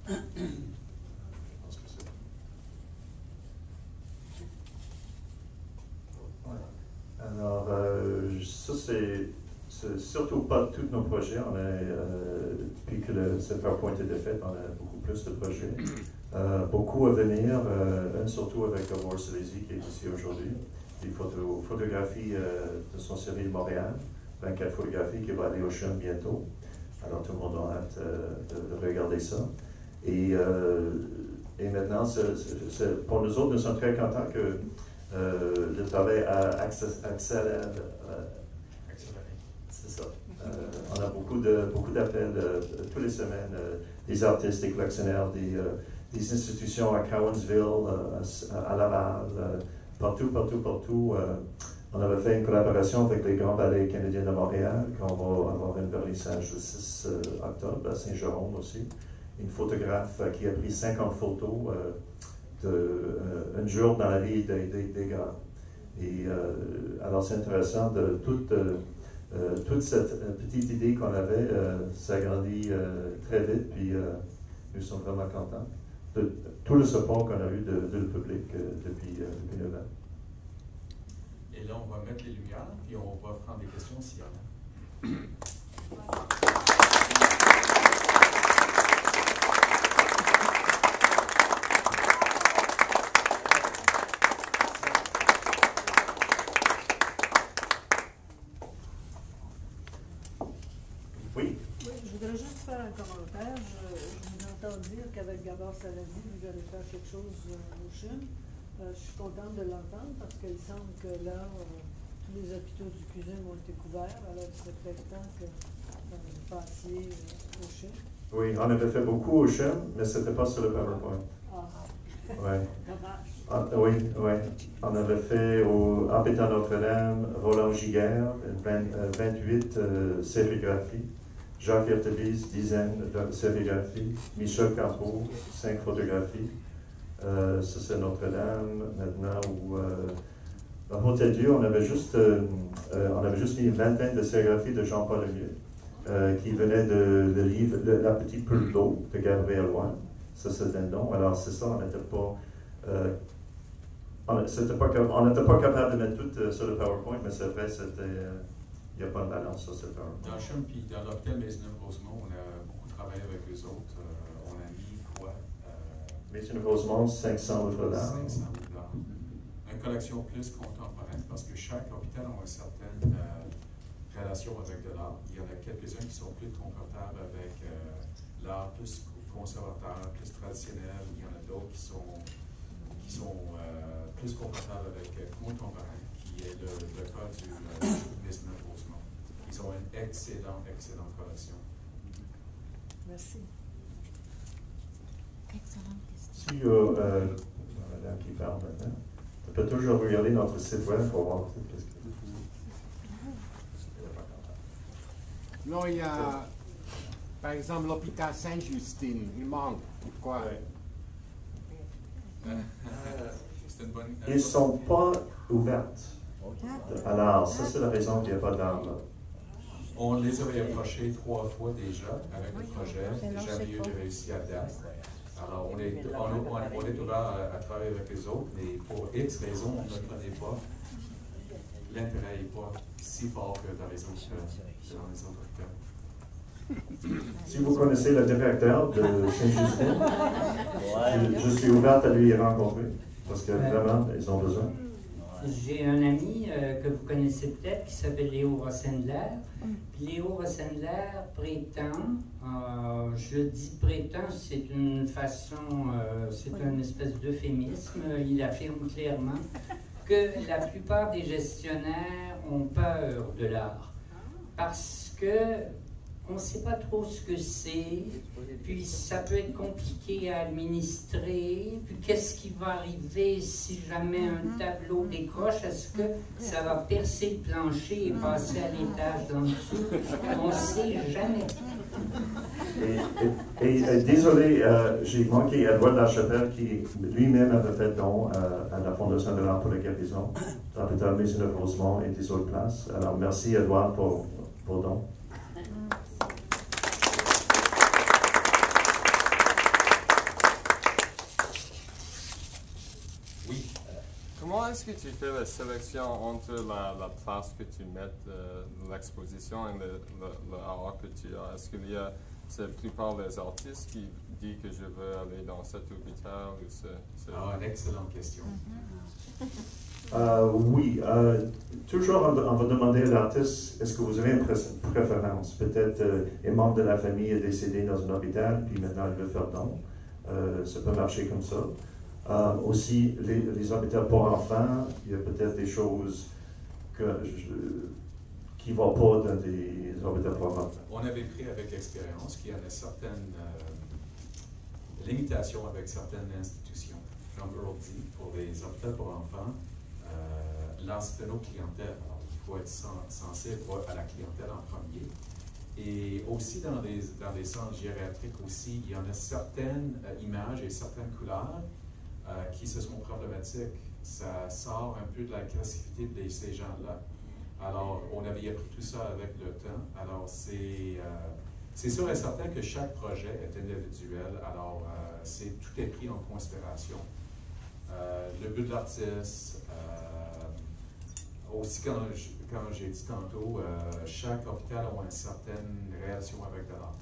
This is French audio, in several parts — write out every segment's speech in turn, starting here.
pense que c'est... Alors, ça, c'est surtout pas tous nos projets. Depuis que ce PowerPoint est fait, on a beaucoup plus de projets. Beaucoup à venir, surtout avec Aurore Silesi qui est ici aujourd'hui. Des photographies de son série de Montréal, 24 photographies qui va aller au CHUM bientôt. Alors tout le monde a hâte de regarder ça. Et maintenant, pour nous autres, nous sommes très contents que le travail accélère. C'est ça. On a beaucoup d'appels toutes les semaines, des artistes, des collectionneurs, des institutions à Cowansville, à Laval, partout. On avait fait une collaboration avec les Grands Ballets canadiens de Montréal, qu'on va avoir un vernissage le 6 octobre à Saint-Jérôme aussi. Une photographe qui a pris 50 photos un jour dans la vie des gars. Et alors c'est intéressant de toute cette petite idée qu'on avait s'agrandit très vite, puis nous sommes vraiment contents de tout le support qu'on a eu de le public depuis 9 ans. Et là, on va mettre les lumières, puis on va prendre des questions s'il y en a. Oui. Oui, je voudrais juste faire un commentaire. Je vous entends dire qu'avec Gabor Saladi, vous allez faire quelque chose au CHUM. Je suis contente de l'entendre parce qu'il semble que là, tous les hôpitaux du CUSUM ont été couverts. Alors, il serait peut-être temps que vous passiez au CHUM. Oui, on avait fait beaucoup au CHUM, mais ce n'était pas sur le PowerPoint. Ah, Ouais. dommage. Oui. On avait fait au Hôpital Notre-Dame, Roland Giguère, 28 sérigraphies. Jacques Hertebise, dizaines de sérigraphies. Michel Campeau, 5 photographies. Ça, c'est Notre-Dame. Maintenant, au Hôtel-Dieu, on avait juste mis une vingtaine de sérigraphies de Jean-Paul Lemieux, qui venait de livre La Petite Poule d'eau de Gabriel Roy. Ça, c'était un don. Alors, c'est ça, on n'était pas capable de mettre tout sur le PowerPoint, mais c'est vrai, il n'y a pas de balance sur ce PowerPoint. Dans le CHUM puis dans l'hôpital Maisonneuve-Rosemont, on a beaucoup travaillé avec eux autres. On a mis quoi? Maisonneuve-Rosemont, 500 $. 500 $. Une collection plus contemporaine, parce que chaque hôpital a une certaine relation avec de l'art. Il y en a quelques-uns qui sont plus confortables avec l'art plus conservateur, plus traditionnel. Il y en a d'autres qui sont plus confortables avec contemporain, qui est le cas du Maisonneuve-Rosemont. Ils ont une excellente collection. Merci. Excellente question. Si madame qui parle maintenant, tu peux toujours regarder notre site web pour voir tout ce que... Non, il y a, par exemple, l'hôpital Sainte-Justine. Il manque. Pourquoi? C'est une bonne... Ils ne sont pas ouvertes. Alors, ça, c'est la raison qu'il n'y a pas d'armes. On les avait approchés 3 fois déjà avec le projet. Jamais eu de réussite à date. Alors, on est ouvert à travailler avec les autres, mais pour X raisons, on ne connaît pas. L'intérêt n'est pas si fort que dans les autres hôpitaux. Si vous connaissez le directeur de Saint-Justine, je suis ouverte à lui rencontrer, parce que vraiment, ils ont besoin. J'ai un ami que vous connaissez peut-être qui s'appelle Léo Rossendler. Puis Léo Rossendler prétend, je dis prétend, c'est une façon, c'est une espèce d'euphémisme, il affirme clairement que la plupart des gestionnaires ont peur de l'art. Parce que on ne sait pas trop ce que c'est, puis ça peut être compliqué à administrer, puis qu'est-ce qui va arriver si jamais un tableau décroche, est-ce que ça va percer le plancher et passer à l'étage d'en dessous? On ne sait jamais. Désolé, j'ai manqué Edouard Lachapelle qui lui-même avait fait don à la Fondation de l'Art pour la guérison, à l'hôpital Maisonneuve-Rosemont et des autres places. Alors merci Edouard pour don. est-ce que tu fais la sélection entre la place que tu mets l'exposition et le art que tu as? Est-ce qu'il y a la plupart des artistes qui disent que je veux aller dans cet hôpital ou Une excellente question. Oui, toujours on va demander à l'artiste, est-ce que vous avez une préférence? Peut-être un membre de la famille est décédé dans un hôpital, puis maintenant il veut faire don. Ça peut marcher comme ça. Aussi, les hôpitaux pour enfants, il y a peut-être des choses qui ne vont pas dans des hôpitaux pour enfants. On avait pris avec l'expérience qu'il y a certaines limitations avec certaines institutions. Comme Earl dit, pour les hôpitaux pour enfants, là, c'est nos clientèles. Alors, il faut être sensible à la clientèle en premier. Et aussi, dans les centres gériatriques aussi, il y en a certaines images et certaines couleurs qui se sont problématiques. Ça sort un peu de l'agressivité de ces gens-là. Alors, on avait appris tout ça avec le temps. Alors, c'est sûr et certain que chaque projet est individuel. Alors, tout est pris en considération. Le but de l'artiste, aussi quand j'ai dit tantôt, chaque hôpital a une certaine relation avec de l'art.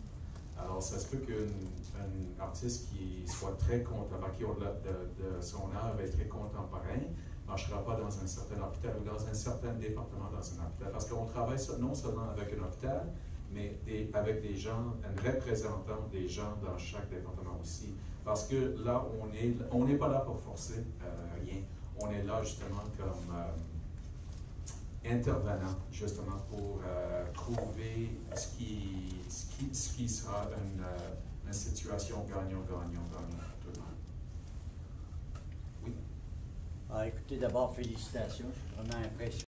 Alors, ça se peut qu'un artiste qui soit très qui au-delà de son art est très contemporain, ne marchera pas dans un certain hôpital ou dans un certain département dans un hôpital. Parce qu'on travaille non seulement avec un hôpital, mais avec des gens, un représentant des gens dans chaque département aussi. Parce que là, on n'est pas là pour forcer rien. On est là justement comme intervenant, justement pour trouver ce qui sera une situation gagnant-gagnant pour tout le monde. Oui. Écoutez, d'abord, félicitations. Je suis vraiment impressionné.